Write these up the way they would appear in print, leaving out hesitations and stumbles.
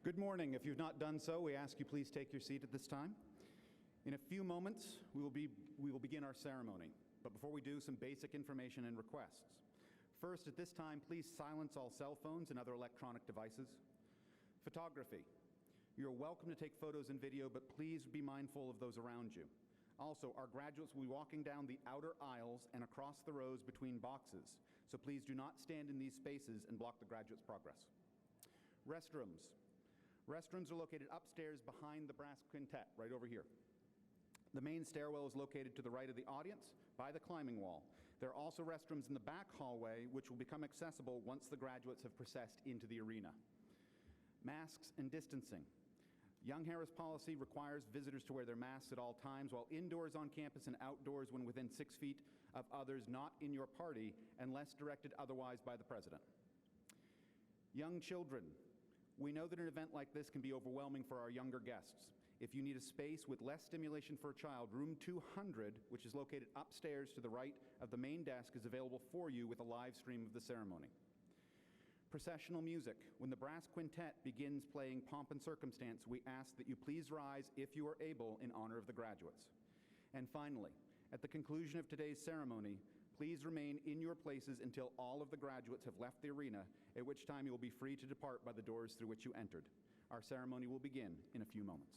Good morning. If you've not done so, we ask you please take your seat at this time. In a few moments, we will begin our ceremony. But before we do, some basic information and requests. First, at this time, please silence all cell phones and other electronic devices. Photography. You're welcome to take photos and video, but please be mindful of those around you. Also, our graduates will be walking down the outer aisles and across the rows between boxes, so please do not stand in these spaces and block the graduates' progress. Restrooms. Restrooms are located upstairs behind the brass quintet, right over here. The main stairwell is located to the right of the audience by the climbing wall. There are also restrooms in the back hallway, which will become accessible once the graduates have processed into the arena. Masks and distancing. Young Harris policy requires visitors to wear their masks at all times, while indoors on campus and outdoors when within 6 feet of others not in your party, unless directed otherwise by the president. Young children. We know that an event like this can be overwhelming for our younger guests. If you need a space with less stimulation for a child, room 200, which is located upstairs to the right of the main desk, is available for you with a live stream of the ceremony. Processional music. When the brass quintet begins playing Pomp and Circumstance, we ask that you please rise, if you are able, in honor of the graduates. And finally, at the conclusion of today's ceremony, please remain in your places until all of the graduates have left the arena, at which time you will be free to depart by the doors through which you entered. Our ceremony will begin in a few moments.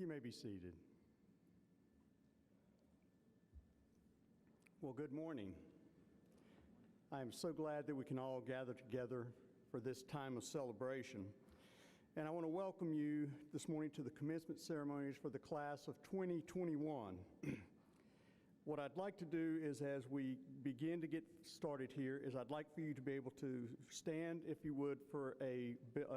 You may be seated. Well, good morning. I am so glad that we can all gather together for this time of celebration. And I want to welcome you this morning to the commencement ceremonies for the class of 2021. What I'd like to do is, as we begin to get started here, is I'd like for you to be able to stand, if you would, for a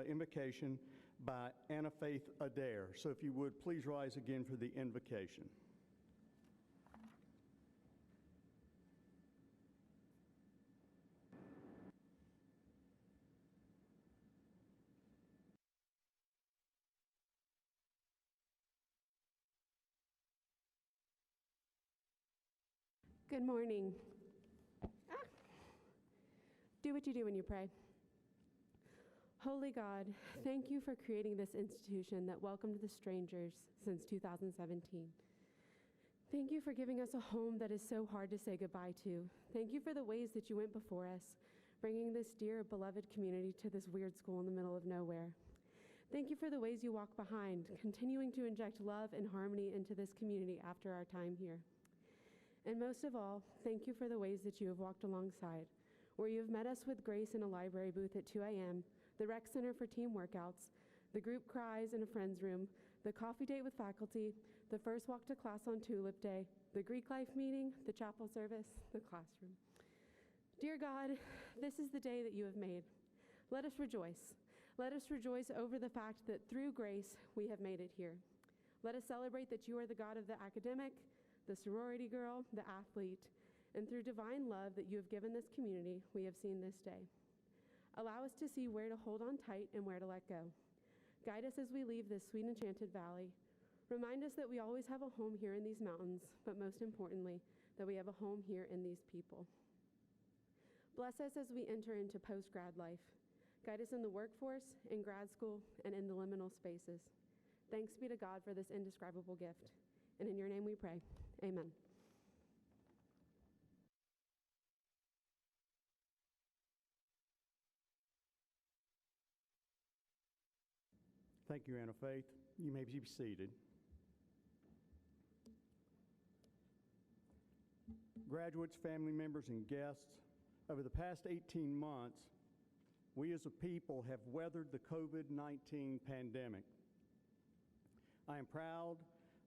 invocation by Anna Faith Adair. So if you would, please rise again for the invocation. Good morning. Do what you do when you pray. Holy God, thank you for creating this institution that welcomed the strangers since 2017. Thank you for giving us a home that is so hard to say goodbye to. Thank you for the ways that you went before us, bringing this dear, beloved community to this weird school in the middle of nowhere. Thank you for the ways you walk behind, continuing to inject love and harmony into this community after our time here. And most of all, thank you for the ways that you have walked alongside, where you have met us with grace in a library booth at 2 a.m., the rec center for team workouts, the group cries in a friend's room, the coffee date with faculty, the first walk to class on Tulip Day, the Greek life meeting, the chapel service, the classroom. Dear God, this is the day that you have made. Let us rejoice. Let us rejoice over the fact that through grace we have made it here. Let us celebrate that you are the God of the academic, the sorority girl, the athlete, and through divine love that you have given this community, we have seen this day. Allow us to see where to hold on tight and where to let go. Guide us as we leave this sweet enchanted valley. Remind us that we always have a home here in these mountains, but most importantly, that we have a home here in these people. Bless us as we enter into post-grad life. Guide us in the workforce, in grad school, and in the liminal spaces. Thanks be to God for this indescribable gift. And in your name we pray. Amen. Thank you, Anna Faith. You may be seated. Graduates, family members, and guests, over the past 18 months, we as a people have weathered the COVID-19 pandemic. I am proud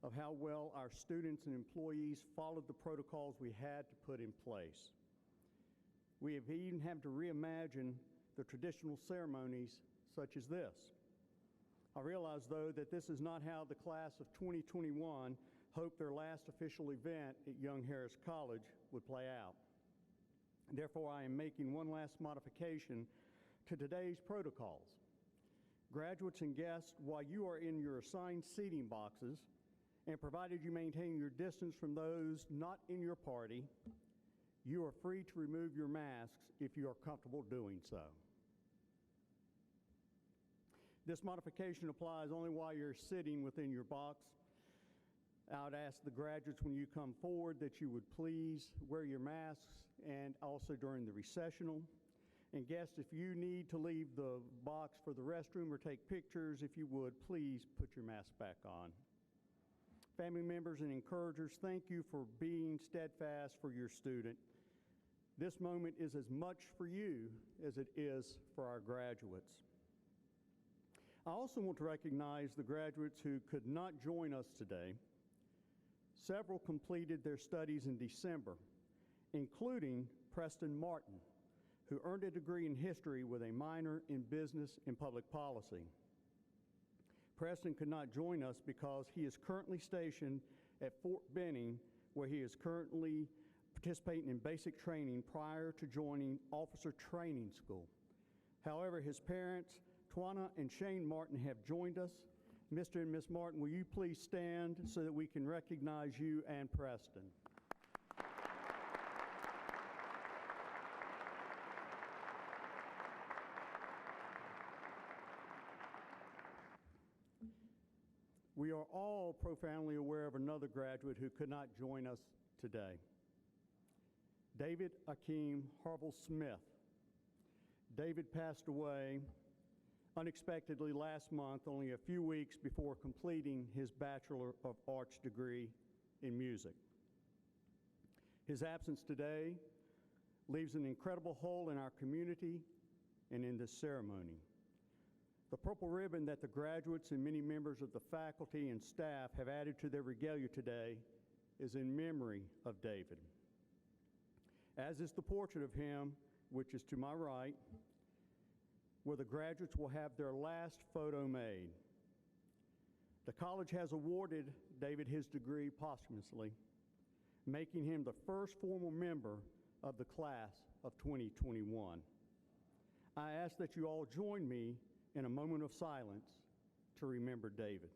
of how well our students and employees followed the protocols we had to put in place. We have even had to reimagine the traditional ceremonies such as this. I realize, though, that this is not how the class of 2021 hoped their last official event at Young Harris College would play out. Therefore, I am making one last modification to today's protocols. Graduates and guests, while you are in your assigned seating boxes, and provided you maintain your distance from those not in your party, you are free to remove your masks if you are comfortable doing so. This modification applies only while you're sitting within your box. I would ask the graduates when you come forward that you would please wear your masks, and also during the recessional. And guests, if you need to leave the box for the restroom or take pictures, if you would, please put your mask back on. Family members and encouragers, thank you for being steadfast for your student. This moment is as much for you as it is for our graduates. I also want to recognize the graduates who could not join us today. Several completed their studies in December, including Preston Martin, who earned a degree in history with a minor in business and public policy. Preston could not join us because he is currently stationed at Fort Benning, where he is currently participating in basic training prior to joining Officer Training School. However, his parents, Twana and Shane Martin, have joined us. Mr. and Miss Martin, will you please stand so that we can recognize you and Preston? We are all profoundly aware of another graduate who could not join us today. David Akeem Harville Smith. David passed away unexpectedly last month, only a few weeks before completing his Bachelor of Arts degree in music. His absence today leaves an incredible hole in our community and in this ceremony. The purple ribbon that the graduates and many members of the faculty and staff have added to their regalia today is in memory of David, as is the portrait of him, which is to my right, where the graduates will have their last photo made. The college has awarded David his degree posthumously, making him the first formal member of the class of 2021. I ask that you all join me in a moment of silence to remember David.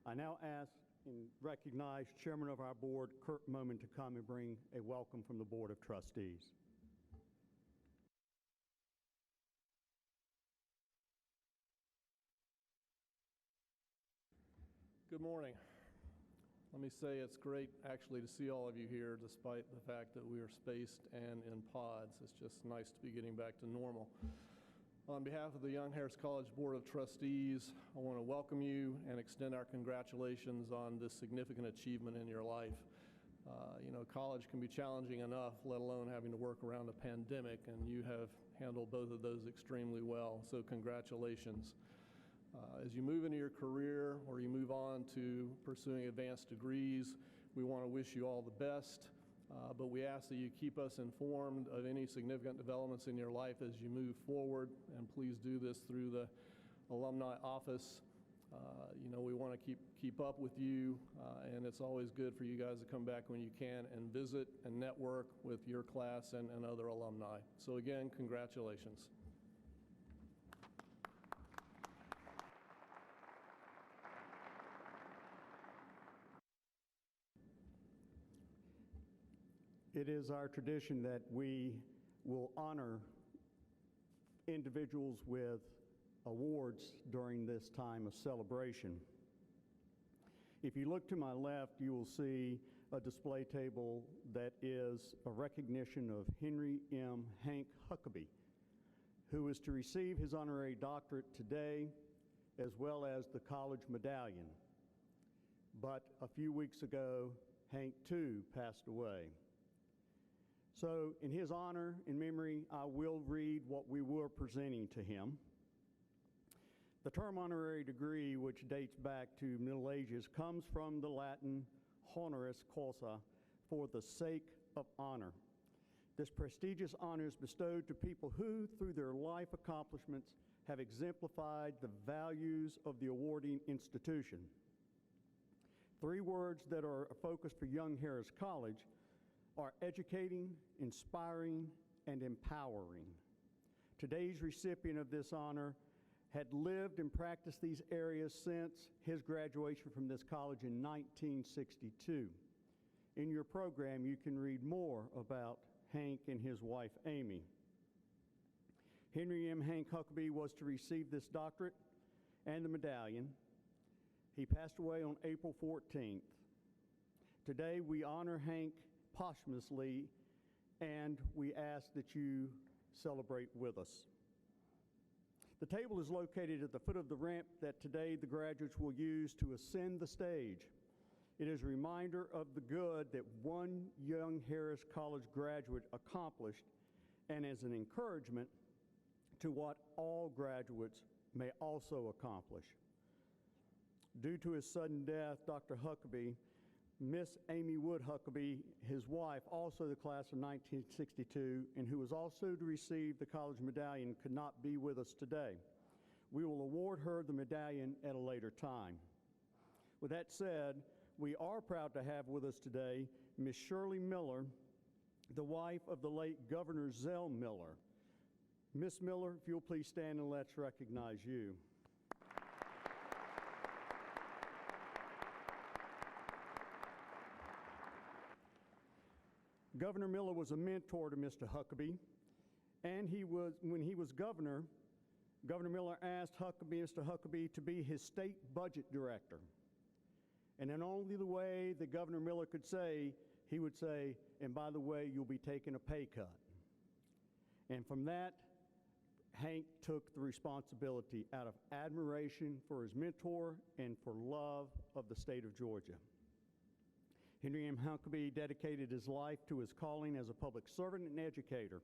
I now ask and recognize Chairman of our board, Kurt Moman, to come and bring a welcome from the Board of Trustees. Good morning. Let me say it's great actually to see all of you here despite the fact that we are spaced and in pods. It's just nice to be getting back to normal. On behalf of the Young Harris College Board of Trustees, I want to welcome you and extend our congratulations on this significant achievement in your life. College can be challenging enough, let alone having to work around a pandemic, and you have handled both of those extremely well, so congratulations. As you move into your career or you move on to pursuing advanced degrees, we want to wish you all the best. But we ask that you keep us informed of any significant developments in your life as you move forward, and please do this through the alumni office. We want to keep up with you, and it's always good for you guys to come back when you can and visit and network with your class and other alumni. So again, congratulations. It is our tradition that we will honor individuals with awards during this time of celebration. If you look to my left, you will see a display table that is a recognition of Henry M. Hank Huckabee, who is to receive his honorary doctorate today, as well as the college medallion. But a few weeks ago, Hank too passed away. So in his honor and memory, I will read what we were presenting to him. The term honorary degree, which dates back to Middle Ages, comes from the Latin honoris causa, for the sake of honor. This prestigious honor is bestowed to people who, through their life accomplishments, have exemplified the values of the awarding institution. Three words that are a focus for Young Harris College are educating, inspiring, and empowering. Today's recipient of this honor had lived and practiced these areas since his graduation from this college in 1962. In your program, you can read more about Hank and his wife, Amy. Henry M. Hank Huckabee was to receive this doctorate and the medallion. He passed away on April 14th. Today, we honor Hank posthumously, and we ask that you celebrate with us. The table is located at the foot of the ramp that today the graduates will use to ascend the stage. It is a reminder of the good that one Young Harris College graduate accomplished, and as an encouragement to what all graduates may also accomplish. Due to his sudden death, Dr. Huckabee, Miss Amy Wood Huckabee, his wife, also the class of 1962, and who was also to receive the college medallion, could not be with us today. We will award her the medallion at a later time. With that said, we are proud to have with us today Miss Shirley Miller, the wife of the late Governor Zell Miller. Miss Miller, if you'll please stand and let's recognize you. Governor Miller was a mentor to Mr. Huckabee, And when he was governor, Governor Miller asked Mr. Huckabee to be his state budget director. And in only the way that Governor Miller could say, he would say, and by the way, you'll be taking a pay cut. And from that, Hank took the responsibility out of admiration for his mentor and for love of the state of Georgia. Henry M. Huckabee dedicated his life to his calling as a public servant and educator,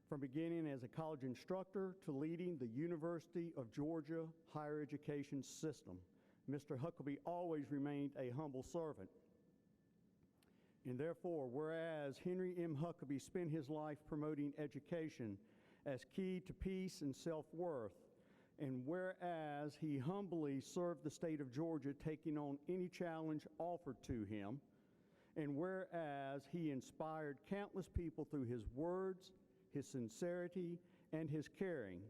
from beginning as a college instructor to leading the University of Georgia higher education system. Mr. Huckabee always remained a humble servant. And therefore, whereas Henry M. Huckabee spent his life promoting education as key to peace and self-worth, and whereas he humbly served the state of Georgia, taking on any challenge offered to him, and whereas he inspired countless people through his words, his sincerity, and his caring,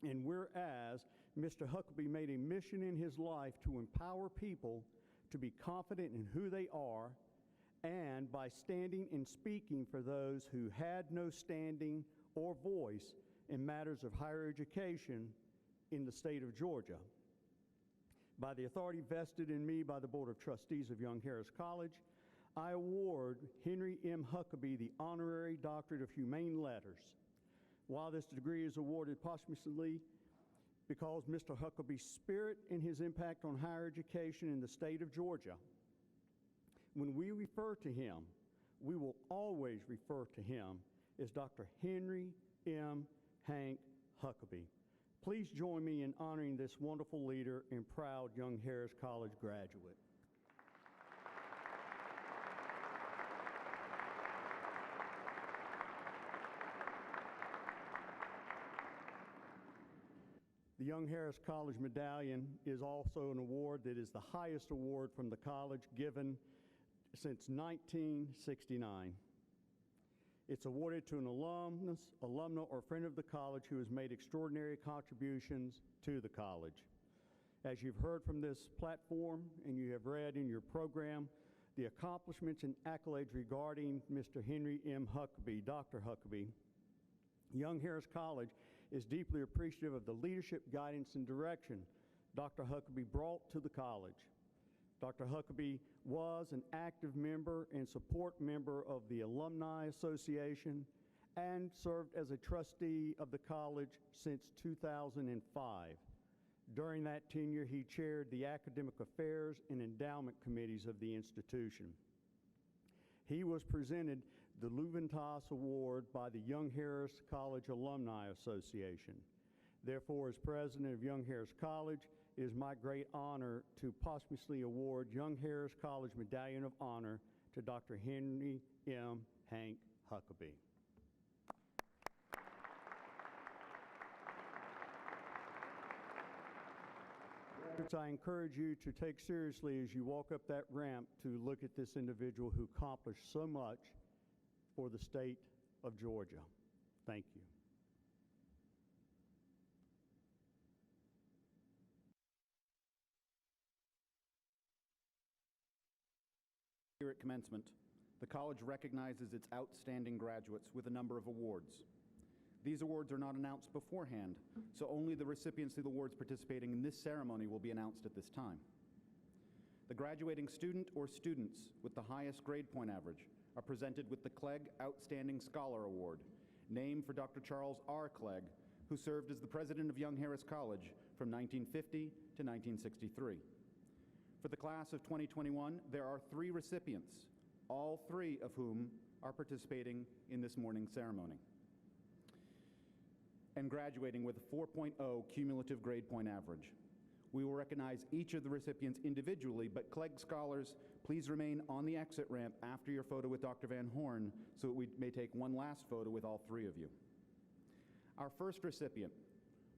and whereas Mr. Huckabee made a mission in his life to empower people to be confident in who they are, and by standing and speaking for those who had no standing or voice in matters of higher education in the state of Georgia. By the authority vested in me by the Board of Trustees of Young Harris College, I award Henry M. Huckabee the Honorary Doctorate of Humane Letters. While this degree is awarded posthumously because Mr. Huckabee's spirit and his impact on higher education in the state of Georgia, when we refer to him, we will always refer to him as Dr. Henry M. Hank Huckabee. Please join me in honoring this wonderful leader and proud Young Harris College graduate. The Young Harris College Medallion is also an award that is the highest award from the college given since 1969. It's awarded to an alumnus, alumna, or friend of the college who has made extraordinary contributions to the college. As you've heard from this platform and you have read in your program, the accomplishments and accolades regarding Mr. Henry M. Huckabee, Dr. Huckabee, Young Harris College is deeply appreciative of the leadership, guidance, and direction Dr. Huckabee brought to the college. Dr. Huckabee was an active member and support member of the Alumni Association and served as a trustee of the college since 2005. During that tenure, he chaired the academic affairs and endowment committees of the institution. He was presented the Luventas Award by the Young Harris College Alumni Association. Therefore, as president of Young Harris College, it is my great honor to posthumously award Young Harris College Medallion of Honor to Dr. Henry M. Hank Huckabee. I encourage you to take seriously as you walk up that ramp to look at this individual who accomplished so much for the state of Georgia. Thank you. Here at Commencement, the college recognizes its outstanding graduates with a number of awards. These awards are not announced beforehand, so only the recipients of the awards participating in this ceremony will be announced at this time. The graduating student or students with the highest grade point average are presented with the Clegg Outstanding Scholar Award, named for Dr. Charles R. Clegg, who served as the president of Young Harris College from 1950 to 1963. For the class of 2021, there are 3 recipients, all 3 of whom are participating in this morning's ceremony and graduating with a 4.0 cumulative grade point average. We will recognize each of the recipients individually, but Clegg scholars, please remain on the exit ramp after your photo with Dr. Van Horn so that we may take one last photo with all 3 of you. Our first recipient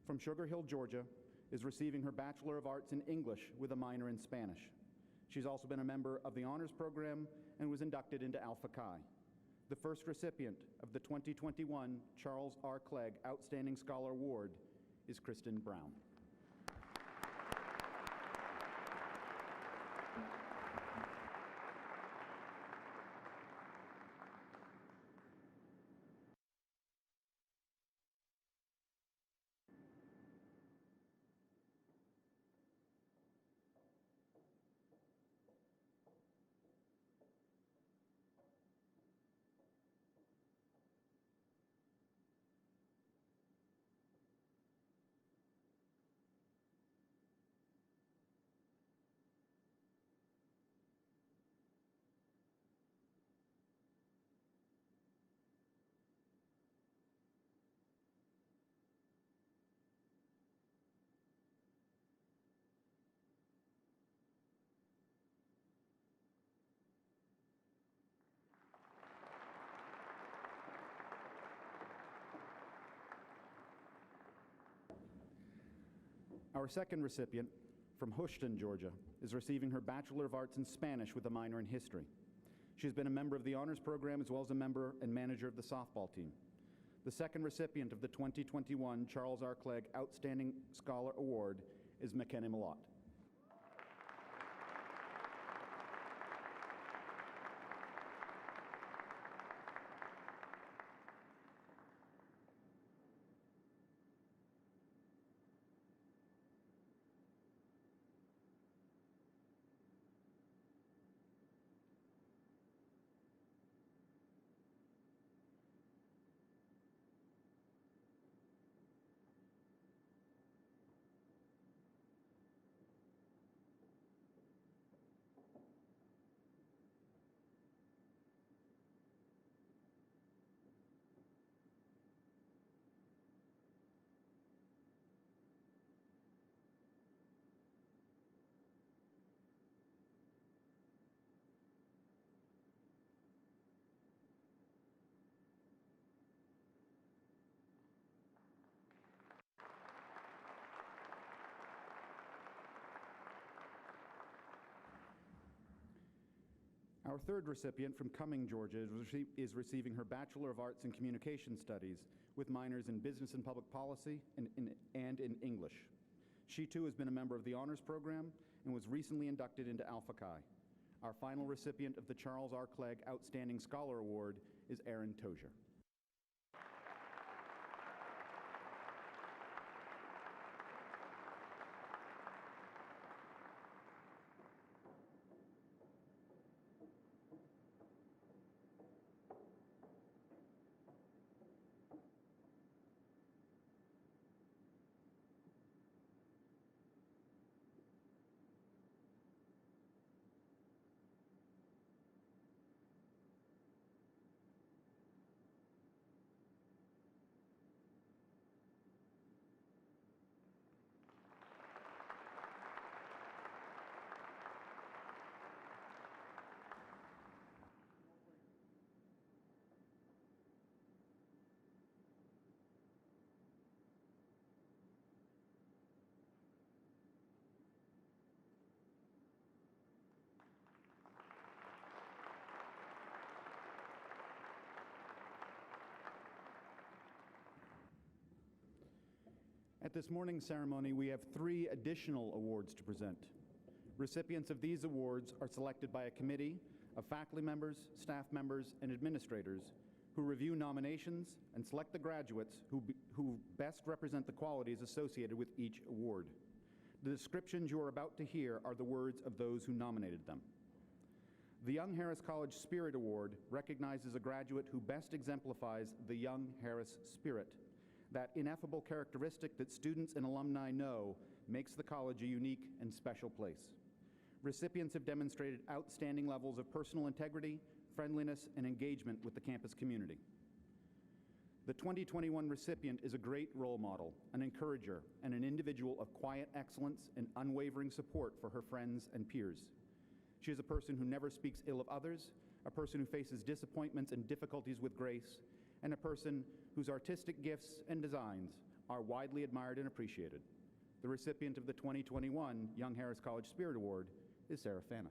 from Sugar Hill, Georgia, is receiving her Bachelor of Arts in English with a minor in Spanish. She's also been a member of the Honors Program and was inducted into Alpha Chi. The first recipient of the 2021 Charles R. Clegg Outstanding Scholar Award is Kristen Brown. Our second recipient, from Houston, Georgia, is receiving her Bachelor of Arts in Spanish with a minor in history. She has been a member of the honors program as well as a member and manager of the softball team. The second recipient of the 2021 Charles R. Clegg Outstanding Scholar Award is McKenna Malott. Our third recipient from Cumming, Georgia, is receiving her Bachelor of Arts in Communication Studies with minors in Business and Public Policy and in English. She too has been a member of the honors program and was recently inducted into Alpha Chi. Our final recipient of the Charles R. Clegg Outstanding Scholar Award is Erin Tozier. At this morning's ceremony, we have 3 additional awards to present. Recipients of these awards are selected by a committee of faculty members, staff members, and administrators who review nominations and select the graduates who best represent the qualities associated with each award. The descriptions you are about to hear are the words of those who nominated them. The Young Harris College Spirit Award recognizes a graduate who best exemplifies the Young Harris spirit, that ineffable characteristic that students and alumni know makes the college a unique and special place. Recipients have demonstrated outstanding levels of personal integrity, friendliness, and engagement with the campus community. The 2021 recipient is a great role model, an encourager, and an individual of quiet excellence and unwavering support for her friends and peers. She is a person who never speaks ill of others, a person who faces disappointments and difficulties with grace, and a person whose artistic gifts and designs are widely admired and appreciated. The recipient of the 2021 Young Harris College Spirit Award is Sarah Faniff.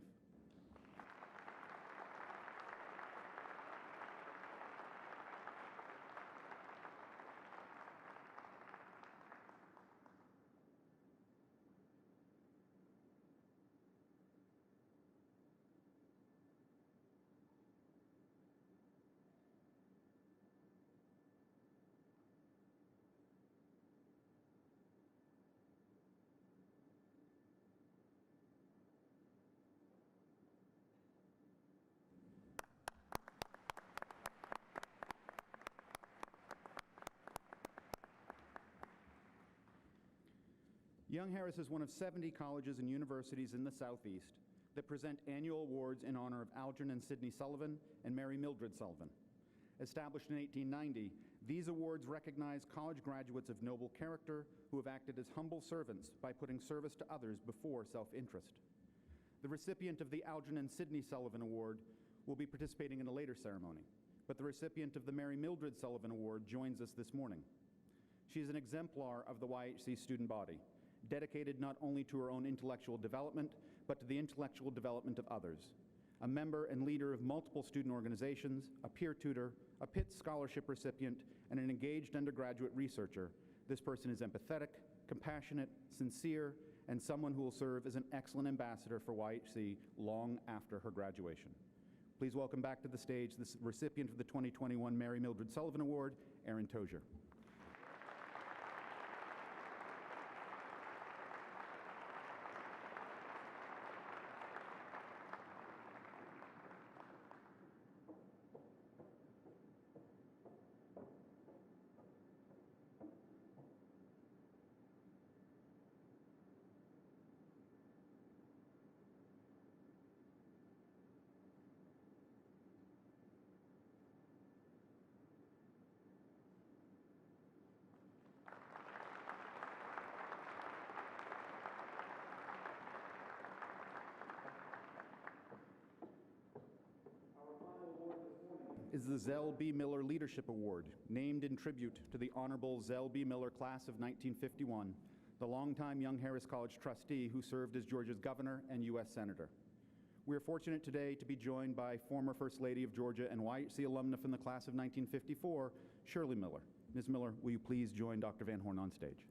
Young Harris is one of 70 colleges and universities in the Southeast that present annual awards in honor of Algernon Sidney Sullivan and Mary Mildred Sullivan. Established in 1890, these awards recognize college graduates of noble character who have acted as humble servants by putting service to others before self-interest. The recipient of the Algernon Sidney Sullivan Award will be participating in a later ceremony, but the recipient of the Mary Mildred Sullivan Award joins us this morning. She is an exemplar of the YHC student body, dedicated not only to her own intellectual development, but to the intellectual development of others. A member and leader of multiple student organizations, a peer tutor, a Pitts Scholarship recipient, and an engaged undergraduate researcher, this person is empathetic, compassionate, sincere, and someone who will serve as an excellent ambassador for YHC long after her graduation. Please welcome back to the stage the recipient of the 2021 Mary Mildred Sullivan Award, Erin Tozier. Is the Zell B. Miller Leadership Award, named in tribute to the Honorable Zell B. Miller Class of 1951, the longtime Young Harris College trustee who served as Georgia's governor and U.S. Senator. We are fortunate today to be joined by former First Lady of Georgia and YHC alumna from the class of 1954, Shirley Miller. Ms. Miller, will you please join Dr. Van Horn on stage?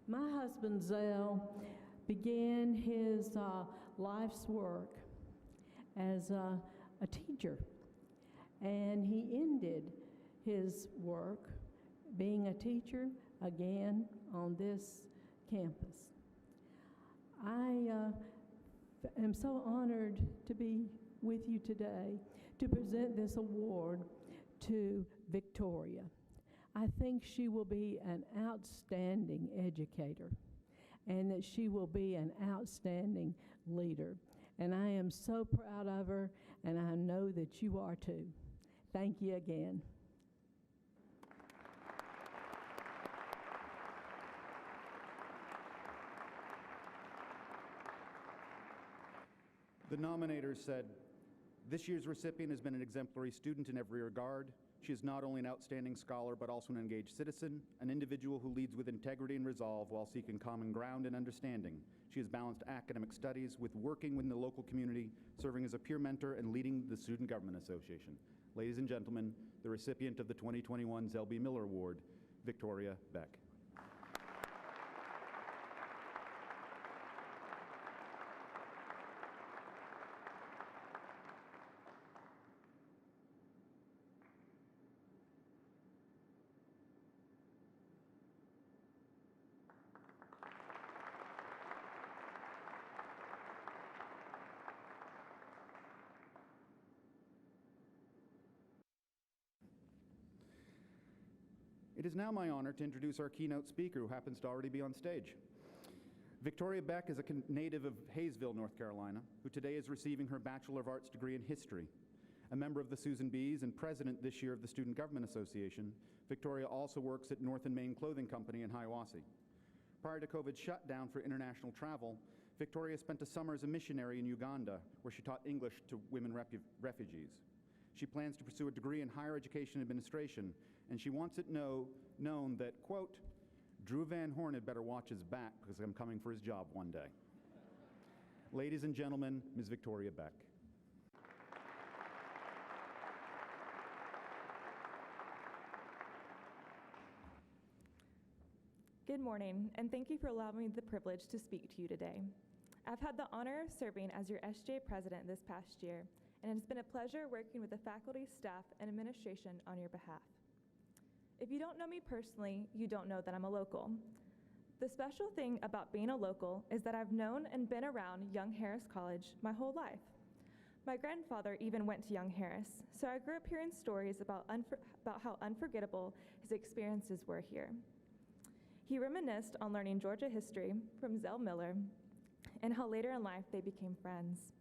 My husband, Zell, began his life's work as a teacher, and he ended his work being a teacher again on this campus. I am so honored to be with you today to present this award to Victoria. I think she will be an outstanding educator and that she will be an outstanding leader. And I am so proud of her, and I know that you are too. Thank you again. The nominators said, "This year's recipient has been an exemplary student in every regard. She is not only an outstanding scholar, but also an engaged citizen, an individual who leads with integrity and resolve while seeking common ground and understanding. She has balanced academic studies with working within the local community, serving as a peer mentor, and leading the Student Government Association." Ladies and gentlemen, the recipient of the 2021 Zell B. Miller Award, Victoria Beck. It is now my honor to introduce our keynote speaker, who happens to already be on stage. Victoria Beck is a native of Hayesville, North Carolina, who today is receiving her Bachelor of Arts degree in History. A member of the Susan B's and president this year of the Student Government Association, Victoria also works at North and Main Clothing Company in Hiawassee. Prior to COVID's shutdown for international travel, Victoria spent a summer as a missionary in Uganda, where she taught English to women refugees. She plans to pursue a degree in higher education administration, and she wants it known that, quote, "Drew Van Horn had better watch his back because I'm coming for his job one day." Ladies and gentlemen, Ms. Victoria Beck. Good morning, and thank you for allowing me the privilege to speak to you today. I've had the honor of serving as your SJ president this past year, and it has been a pleasure working with the faculty, staff, and administration on your behalf. If you don't know me personally, you don't know that I'm a local. The special thing about being a local is that I've known and been around Young Harris College my whole life. My grandfather even went to Young Harris, so I grew up hearing stories about how unforgettable his experiences were here. He reminisced on learning Georgia history from Zell Miller and how later in life they became friends.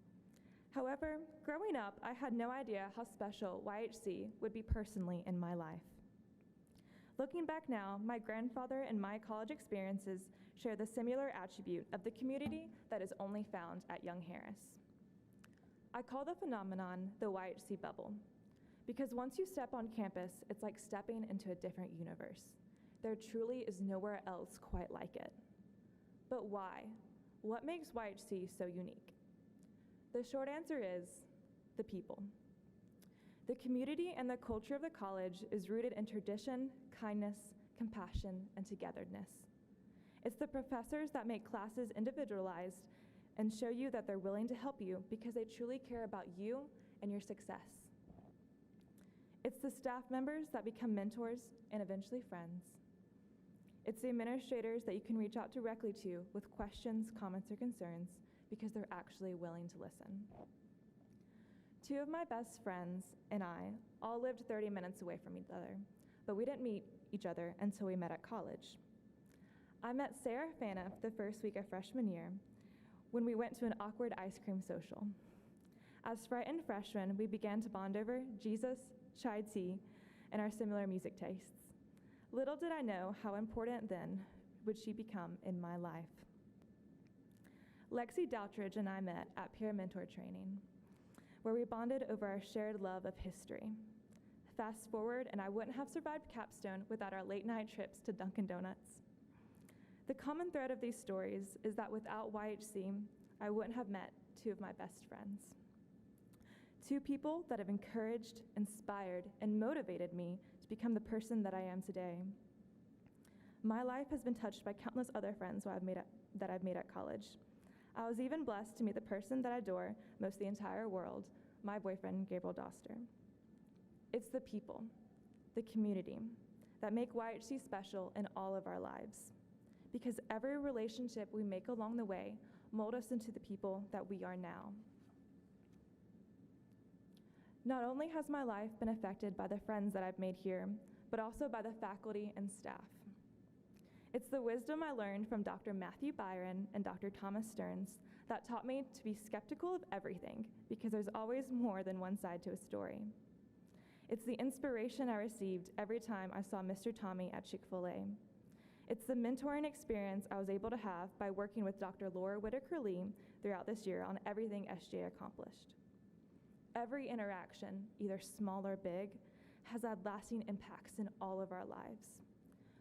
However, growing up, I had no idea how special YHC would be personally in my life. Looking back now, my grandfather and my college experiences share the similar attribute of the community that is only found at Young Harris. I call the phenomenon the YHC bubble, because once you step on campus, it's like stepping into a different universe. There truly is nowhere else quite like it. But why? What makes YHC so unique? The short answer is the people. The community and the culture of the college is rooted in tradition, kindness, compassion, and togetherness. It's the professors that make classes individualized and show you that they're willing to help you because they truly care about you and your success. It's the staff members that become mentors and eventually friends. It's the administrators that you can reach out directly to with questions, comments, or concerns because they're actually willing to listen. Two of my best friends and I all lived 30 minutes away from each other, but we didn't meet each other until we met at college. I met Sarah Faniff the first week of freshman year when we went to an awkward ice cream social. As frightened freshmen, we began to bond over Jesus, chai tea, and our similar music tastes. Little did I know how important then would she become in my life. Lexi Doutridge and I met at peer mentor training, where we bonded over our shared love of history. Fast forward, and I wouldn't have survived Capstone without our late night trips to Dunkin' Donuts. The common thread of these stories is that without YHC, I wouldn't have met two of my best friends. Two people that have encouraged, inspired, and motivated me to become the person that I am today. My life has been touched by countless other friends that I've made at college. I was even blessed to meet the person that I adore most of the entire world, my boyfriend, Gabriel Doster. It's the people, the community, that make YHC special in all of our lives. Because every relationship we make along the way mold us into the people that we are now. Not only has my life been affected by the friends that I've made here, but also by the faculty and staff. It's the wisdom I learned from Dr. Matthew Byron and Dr. Thomas Stearns that taught me to be skeptical of everything because there's always more than one side to a story. It's the inspiration I received every time I saw Mr. Tommy at Chick-fil-A. It's the mentoring experience I was able to have by working with Dr. Laura Whitaker-Lee throughout this year on everything SJ accomplished. Every interaction, either small or big, has had lasting impacts in all of our lives.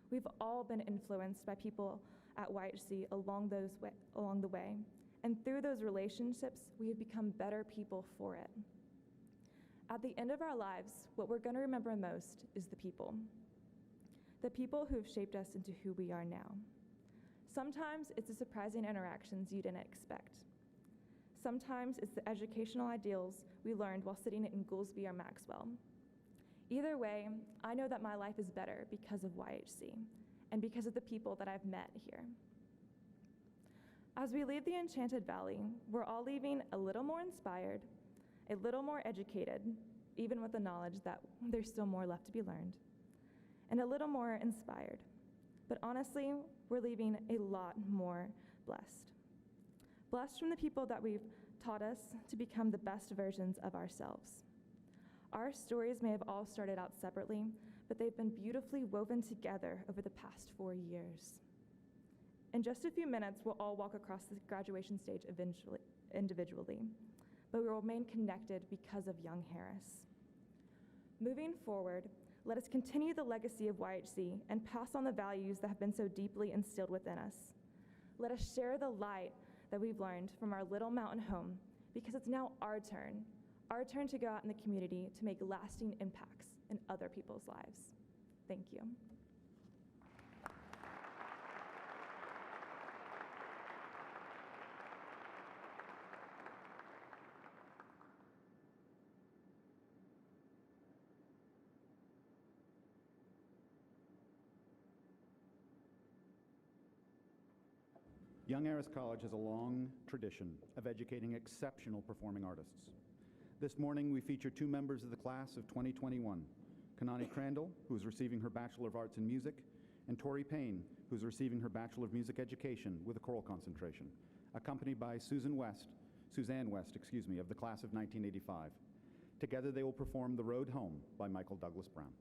We've all been influenced by people at YHC along the way, and through those relationships, we have become better people for it. At the end of our lives, what we're going to remember most is the people who have shaped us into who we are now. Sometimes it's the surprising interactions you didn't expect. Sometimes it's the educational ideals we learned while sitting in Goolsby or Maxwell. Either way, I know that my life is better because of YHC and because of the people that I've met here. As we leave the Enchanted Valley, we're all leaving a little more inspired, a little more educated, even with the knowledge that there's still more left to be learned, and a little more inspired. But honestly, we're leaving a lot more blessed. Blessed from the people that we've taught us to become the best versions of ourselves. Our stories may have all started out separately, but they've been beautifully woven together over the past 4 years. In just a few minutes, we'll all walk across the graduation stage individually, but we will remain connected because of Young Harris. Moving forward, let us continue the legacy of YHC and pass on the values that have been so deeply instilled within us. Let us share the light that we've learned from our little mountain home, because it's now our turn to go out in the community to make lasting impacts in other people's lives. Thank you. Young Harris College has a long tradition of educating exceptional performing artists. This morning, we feature two members of the class of 2021, Kanani Crandall, who is receiving her Bachelor of Arts in Music, and Tori Payne, who is receiving her Bachelor of Music Education with a choral concentration, accompanied by Suzanne West, of the class of 1985. Together, they will perform The Road Home by Michael Douglas Brown.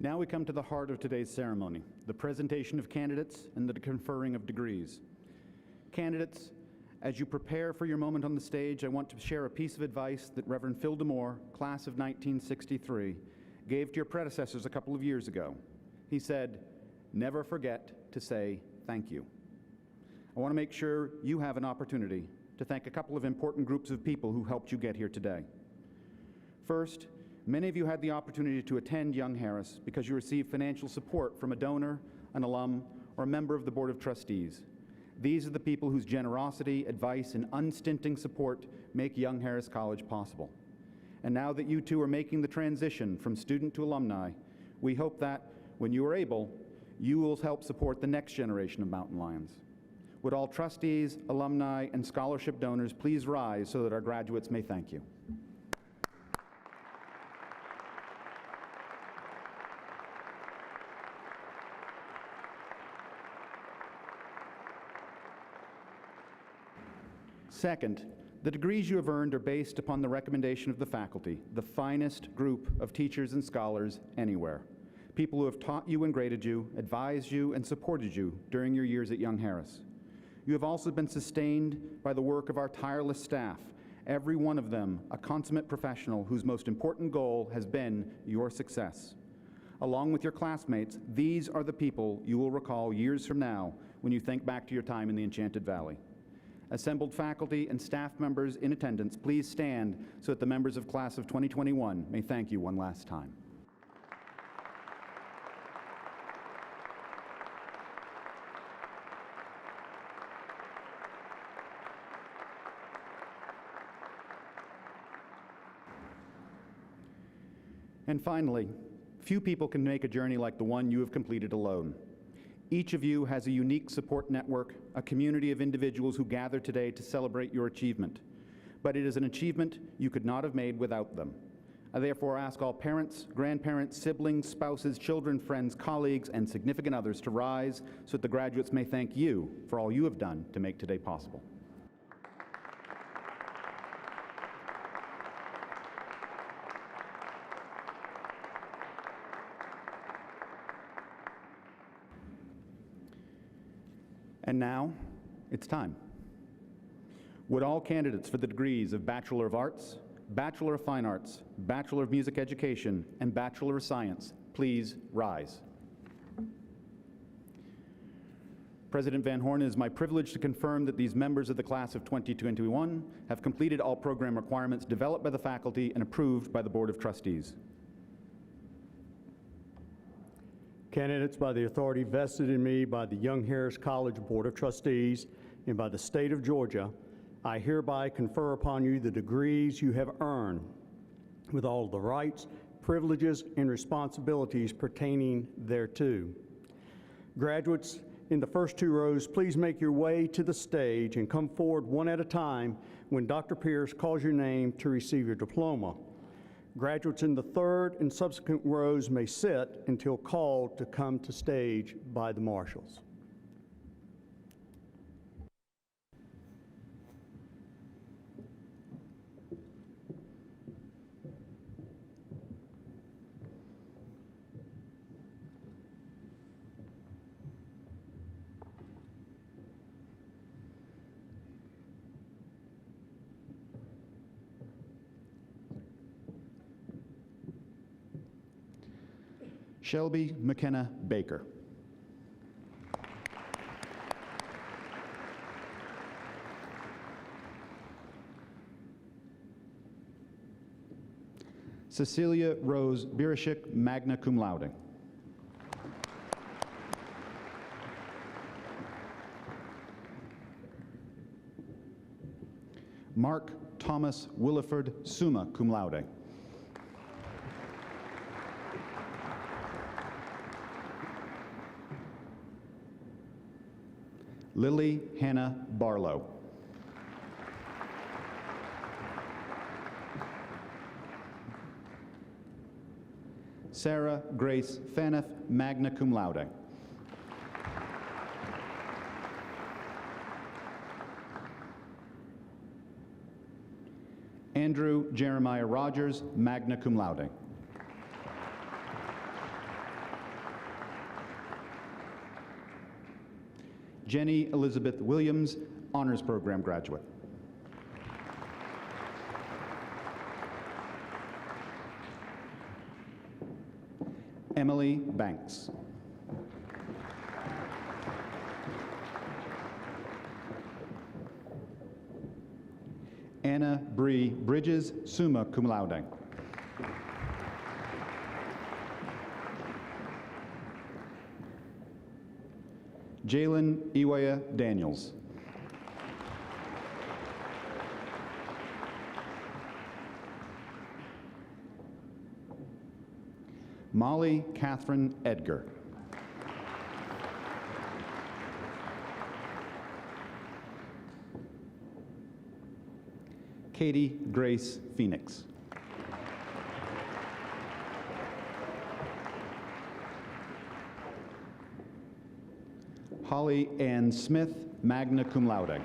Now we come to the heart of today's ceremony, the presentation of candidates and the conferring of degrees. Candidates, as you prepare for your moment on the stage, I want to share a piece of advice that Reverend Phil DeMore, class of 1963, gave to your predecessors a couple of years ago. He said, "Never forget to say thank you." I want to make sure you have an opportunity to thank a couple of important groups of people who helped you get here today. First, many of you had the opportunity to attend Young Harris because you received financial support from a donor, an alum, or a member of the Board of Trustees. These are the people whose generosity, advice, and unstinting support make Young Harris College possible. And now that you two are making the transition from student to alumni, we hope that, when you are able, you will help support the next generation of Mountain Lions. Would all trustees, alumni, and scholarship donors please rise so that our graduates may thank you. Second, the degrees you have earned are based upon the recommendation of the faculty, the finest group of teachers and scholars anywhere. People who have taught you and graded you, advised you, and supported you during your years at Young Harris. You have also been sustained by the work of our tireless staff, every one of them a consummate professional whose most important goal has been your success. Along with your classmates, these are the people you will recall years from now when you think back to your time in the Enchanted Valley. Assembled faculty and staff members in attendance, please stand so that the members of class of 2021 may thank you one last time. And finally, few people can make a journey like the one you have completed alone. Each of you has a unique support network, a community of individuals who gather today to celebrate your achievement. But it is an achievement you could not have made without them. I therefore ask all parents, grandparents, siblings, spouses, children, friends, colleagues, and significant others to rise so that the graduates may thank you for all you have done to make today possible. And now, it's time. Would all candidates for the degrees of Bachelor of Arts, Bachelor of Fine Arts, Bachelor of Music Education, and Bachelor of Science please rise? President Van Horn, it is my privilege to confirm that these members of the class of 2021 have completed all program requirements developed by the faculty and approved by the Board of Trustees. Candidates, by the authority vested in me by the Young Harris College Board of Trustees and by the state of Georgia, I hereby confer upon you the degrees you have earned with all the rights, privileges, and responsibilities pertaining thereto. Graduates in the first two rows, please make your way to the stage and come forward one at a time when Dr. Pierce calls your name to receive your diploma. Graduates in the third and subsequent rows may sit until called to come to stage by the marshals. Shelby McKenna Baker. Cecilia Rose Birishik, magna cum laude. Mark Thomas Williford, summa cum laude. Lily Hannah Barlow. Sarah Grace Faniff, magna cum laude. Andrew Jeremiah Rogers, magna cum laude. Jenny Elizabeth Williams, Honors Program graduate. Emily Banks. Anna Bree Bridges, summa cum laude. Jalen Iwaya Daniels. Molly Catherine Edgar. Katie Grace Phoenix. Holly Ann Smith, magna cum laude.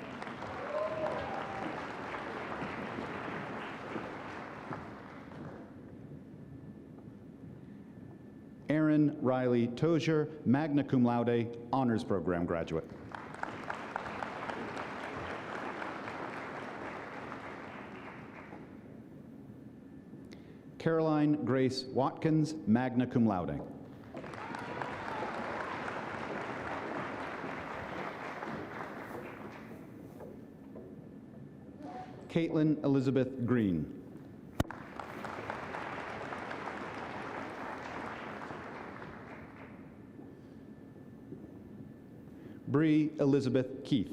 Aaron Riley Tozier, magna cum laude, honors program graduate. Caroline Grace Watkins, magna cum laude. Caitlin Elizabeth Green. Bree Elizabeth Keith.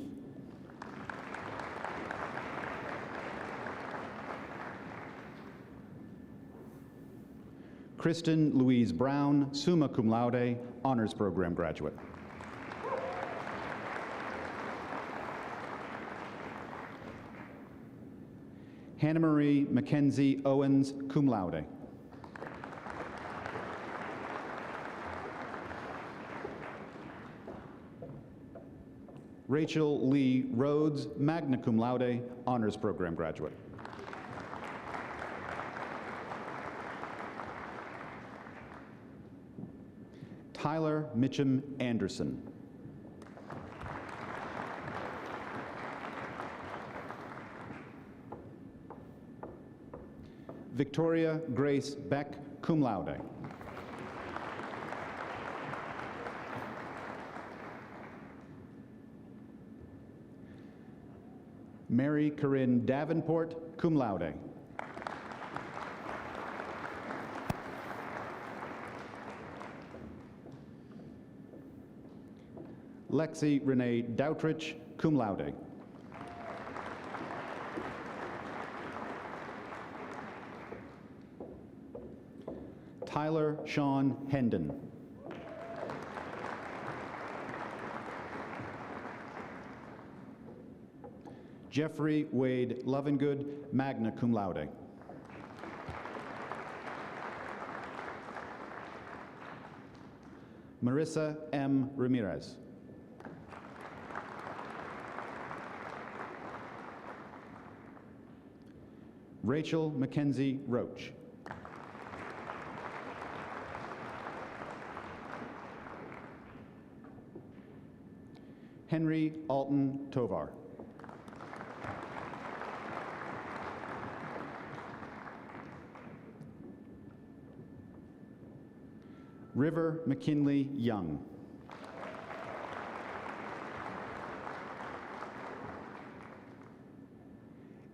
Kristen Louise Brown, summa cum laude, honors program graduate. Hannah Marie Mackenzie Owens, cum laude. Rachel Lee Rhodes, magna cum laude, honors program graduate. Tyler Mitchum Anderson. Victoria Grace Beck, cum laude. Mary Corinne Davenport, cum laude. Lexi Renee Doutrich, cum laude. Tyler Sean Hendon. Jeffrey Wade Lovingood, magna cum laude. Marissa M. Ramirez. Rachel Mackenzie Roach. Henry Alton Tovar. River McKinley Young.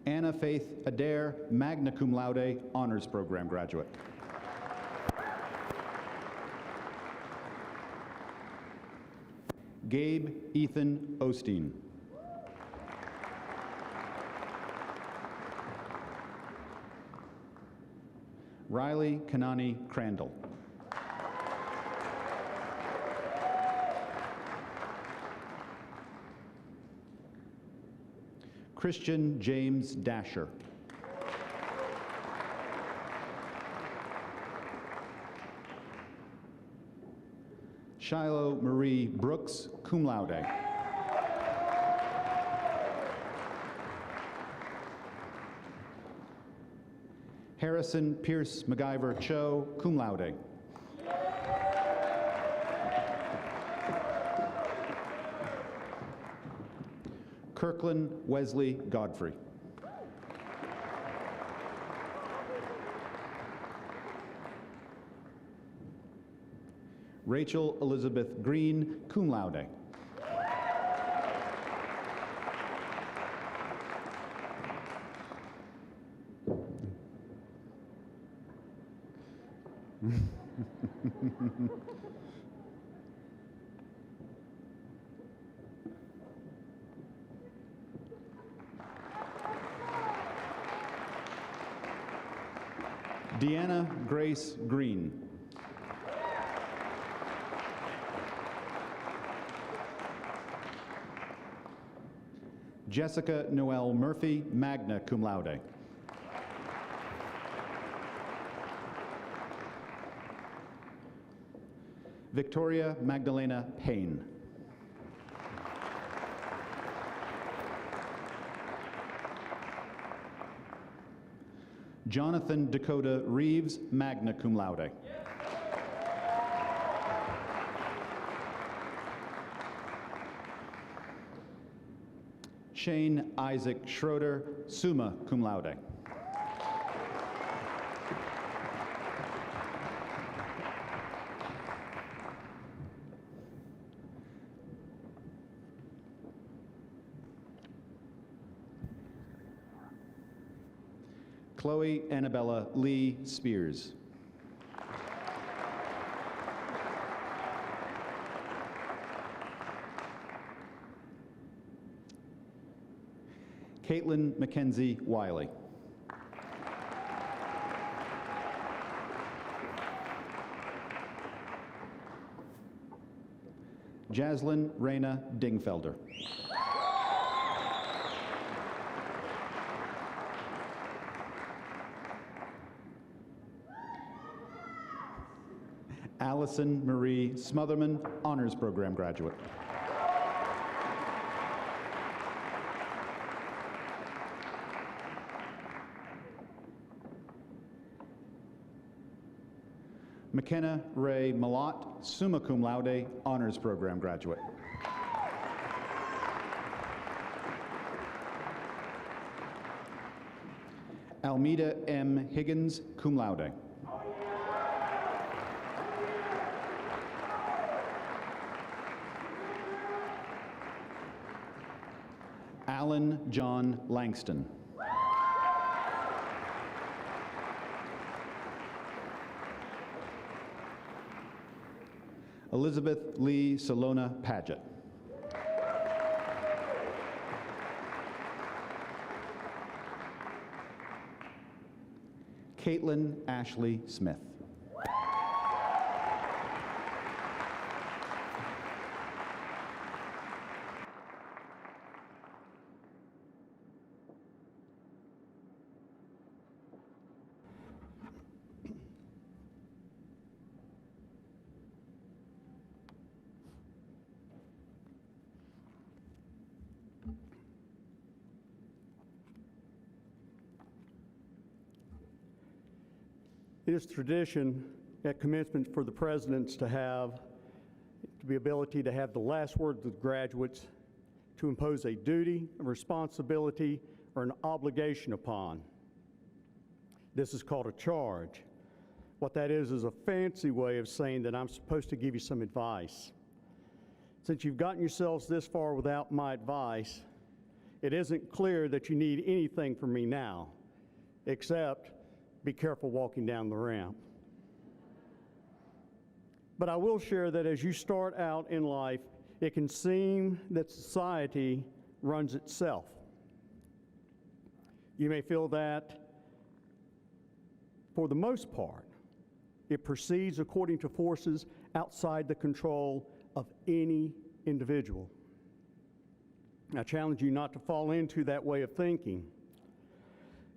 Anna Faith Adair, magna cum laude, honors program graduate. Gabe Ethan Osteen. Riley Kanani Crandall. Christian James Dasher. Shiloh Marie Brooks, cum laude. Harrison Pierce MacGyver Cho, cum laude. Kirkland Wesley Godfrey. Rachel Elizabeth Green, cum laude. Deanna Grace Green. Jessica Noel Murphy, magna cum laude. Victoria Magdalena Payne. Jonathan Dakota Reeves, magna cum laude. Shane Isaac Schroeder, summa cum laude. Chloe Annabella Lee Spears. Caitlin Mackenzie Wiley. Jaslyn Reyna Dingfelder. Allison Marie Smotherman, Honors Program graduate. McKenna Ray Malott, summa cum laude, Honors Program graduate. Almeida M. Higgins, cum laude. Alan John Langston. Elizabeth Lee Salona Paget. Caitlin Ashley Smith. It is tradition at commencement for the presidents to have the ability to have the last word with graduates to impose a duty, a responsibility, or an obligation upon. This is called a charge. What that is a fancy way of saying that I'm supposed to give you some advice. Since you've gotten yourselves this far without my advice, it isn't clear that you need anything from me now, except be careful walking down the ramp. But I will share that as you start out in life, it can seem that society runs itself. You may feel that, for the most part, it proceeds according to forces outside the control of any individual. I challenge you not to fall into that way of thinking.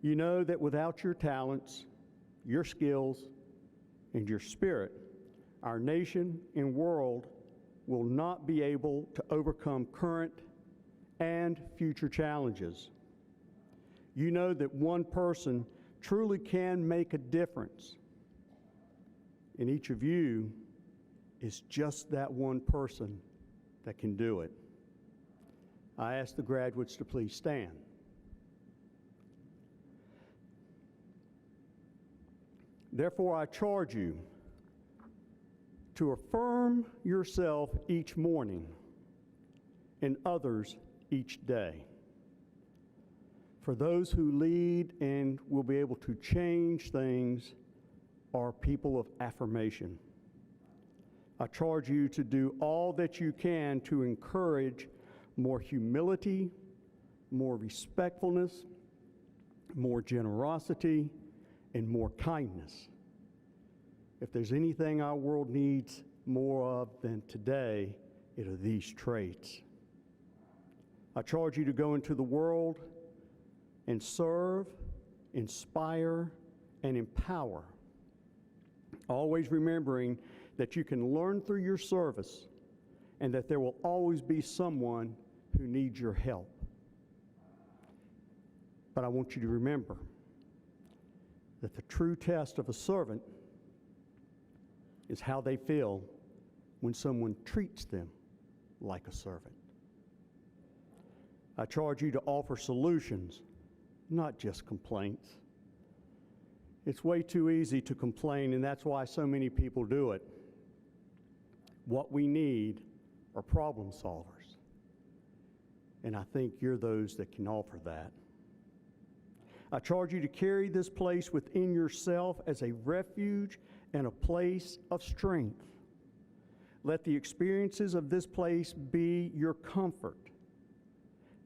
You know that without your talents, your skills, and your spirit, our nation and world will not be able to overcome current and future challenges. You know that one person truly can make a difference, and each of you is just that one person that can do it. I ask the graduates to please stand. Therefore, I charge you to affirm yourself each morning and others each day. For those who lead and will be able to change things are people of affirmation. I charge you to do all that you can to encourage more humility, more respectfulness, more generosity, and more kindness. If there's anything our world needs more of than today, it are these traits. I charge you to go into the world and serve, inspire, and empower, always remembering that you can learn through your service and that there will always be someone who needs your help. But I want you to remember that the true test of a servant is how they feel when someone treats them like a servant. I charge you to offer solutions, not just complaints. It's way too easy to complain, and that's why so many people do it. What we need are problem solvers, and I think you're those that can offer that. I charge you to carry this place within yourself as a refuge and a place of strength. Let the experiences of this place be your comfort,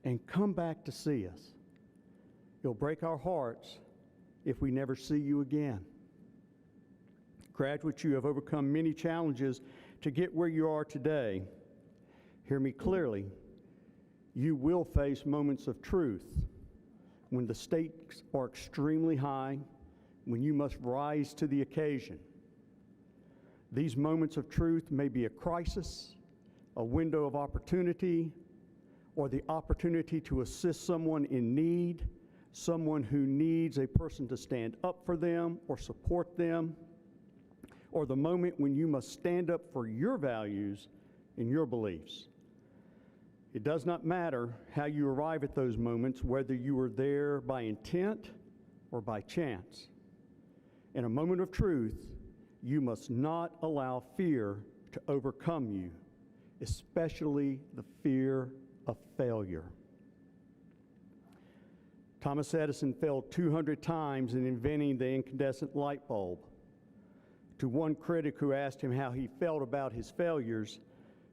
and come back to see us. It'll break our hearts if we never see you again. Graduates, you have overcome many challenges to get where you are today. Hear me clearly. You will face moments of truth when the stakes are extremely high, when you must rise to the occasion. These moments of truth may be a crisis, a window of opportunity, or the opportunity to assist someone in need, someone who needs a person to stand up for them or support them, or the moment when you must stand up for your values and your beliefs. It does not matter how you arrive at those moments, whether you were there by intent or by chance. In a moment of truth, you must not allow fear to overcome you, especially the fear of failure. Thomas Edison failed 200 times in inventing the incandescent light bulb. To one critic who asked him how he felt about his failures,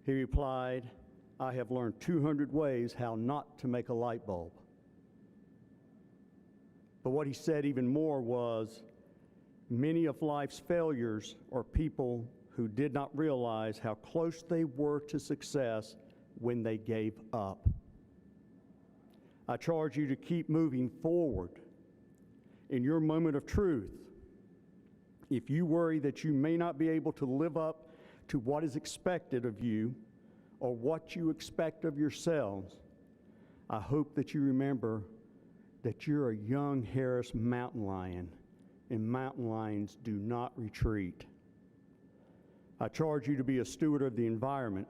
he replied, "I have learned 200 ways how not to make a light bulb." But what he said even more was, many of life's failures are people who did not realize how close they were to success when they gave up. I charge you to keep moving forward. In your moment of truth, if you worry that you may not be able to live up to what is expected of you or what you expect of yourselves, I hope that you remember that you're a young Harris mountain lion, and mountain lions do not retreat. I charge you to be a steward of the environment.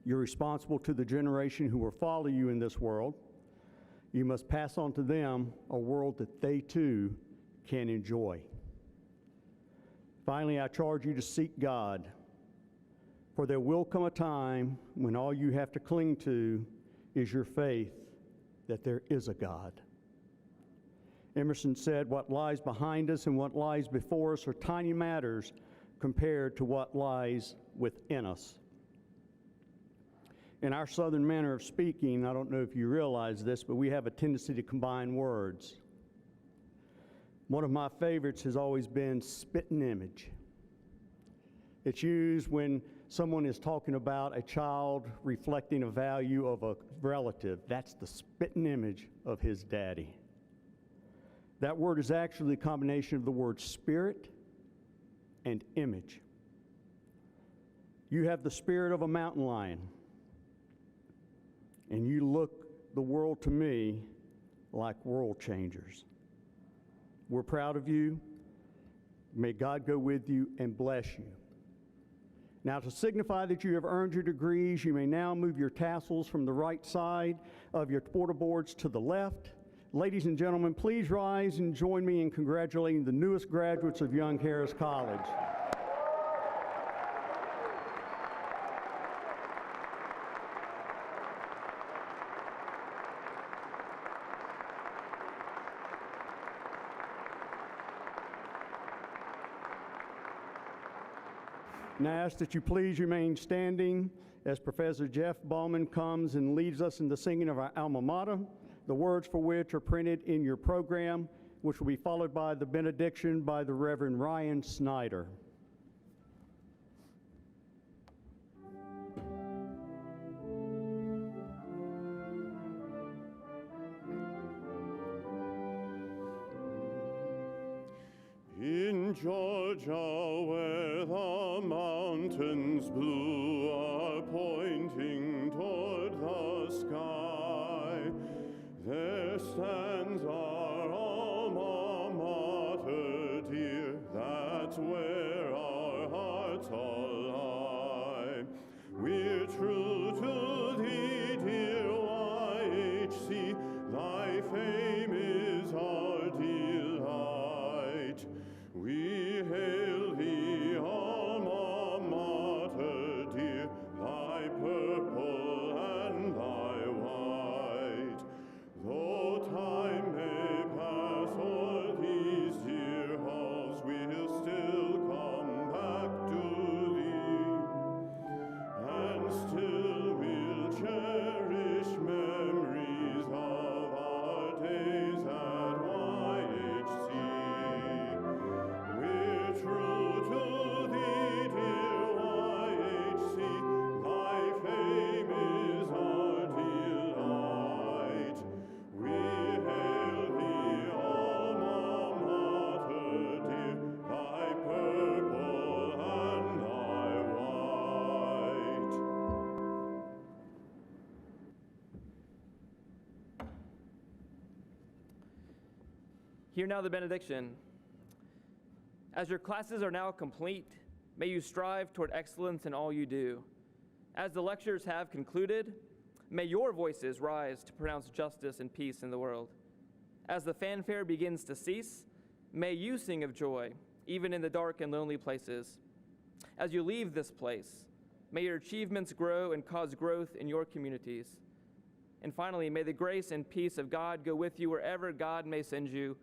You're responsible to the generation who will follow you in this world. You must pass on to them a world that they too can enjoy. Finally, I charge you to seek God, for there will come a time when all you have to cling to is your faith that there is a God. Emerson said, "What lies behind us and what lies before us are tiny matters compared to what lies within us." In our Southern manner of speaking, I don't know if you realize this, but we have a tendency to combine words. One of my favorites has always been spitting image. It's used when someone is talking about a child reflecting a value of a relative. That's the spitting image of his daddy. That word is actually a combination of the word spirit and image. You have the spirit of a mountain lion, and you look the world to me like world changers. We're proud of you. May God go with you and bless you. Now, to signify that you have earned your degrees, you may now move your tassels from the right side of your porta boards to the left. Ladies and gentlemen, please rise and join me in congratulating the newest graduates of Young Harris College. And I ask that you please remain standing as Professor Jeff Bauman comes and leads us in the singing of our alma mater, the words for which are printed in your program, which will be followed by the benediction by the Reverend Ryan Snyder. In Georgia, where the mountains blue are pointing toward the sky, there stands our alma mater, dear. That's where our hearts all lie. We're true to thee, dear YHC. Thy fame is our delight. We hail thee, alma mater, dear, thy purple and thy white. Though time may pass o'er these dear halls, we'll still come back to thee, and still we'll cherish memories of our days at YHC. We're true to thee, dear YHC, thy fame is our delight. We hail thee, alma mater, dear, thy purple and thy white. Hear now the benediction. As your classes are now complete, may you strive toward excellence in all you do. As the lectures have concluded, may your voices rise to pronounce justice and peace in the world. As the fanfare begins to cease, may you sing of joy, even in the dark and lonely places. As you leave this place, may your achievements grow and cause growth in your communities. And finally, may the grace and peace of God go with you wherever God may send you.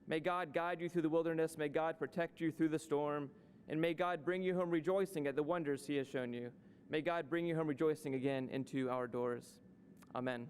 May God guide you through the wilderness. May God protect you through the storm. And may God bring you home rejoicing at the wonders he has shown you. May God bring you home rejoicing again into our doors. Amen.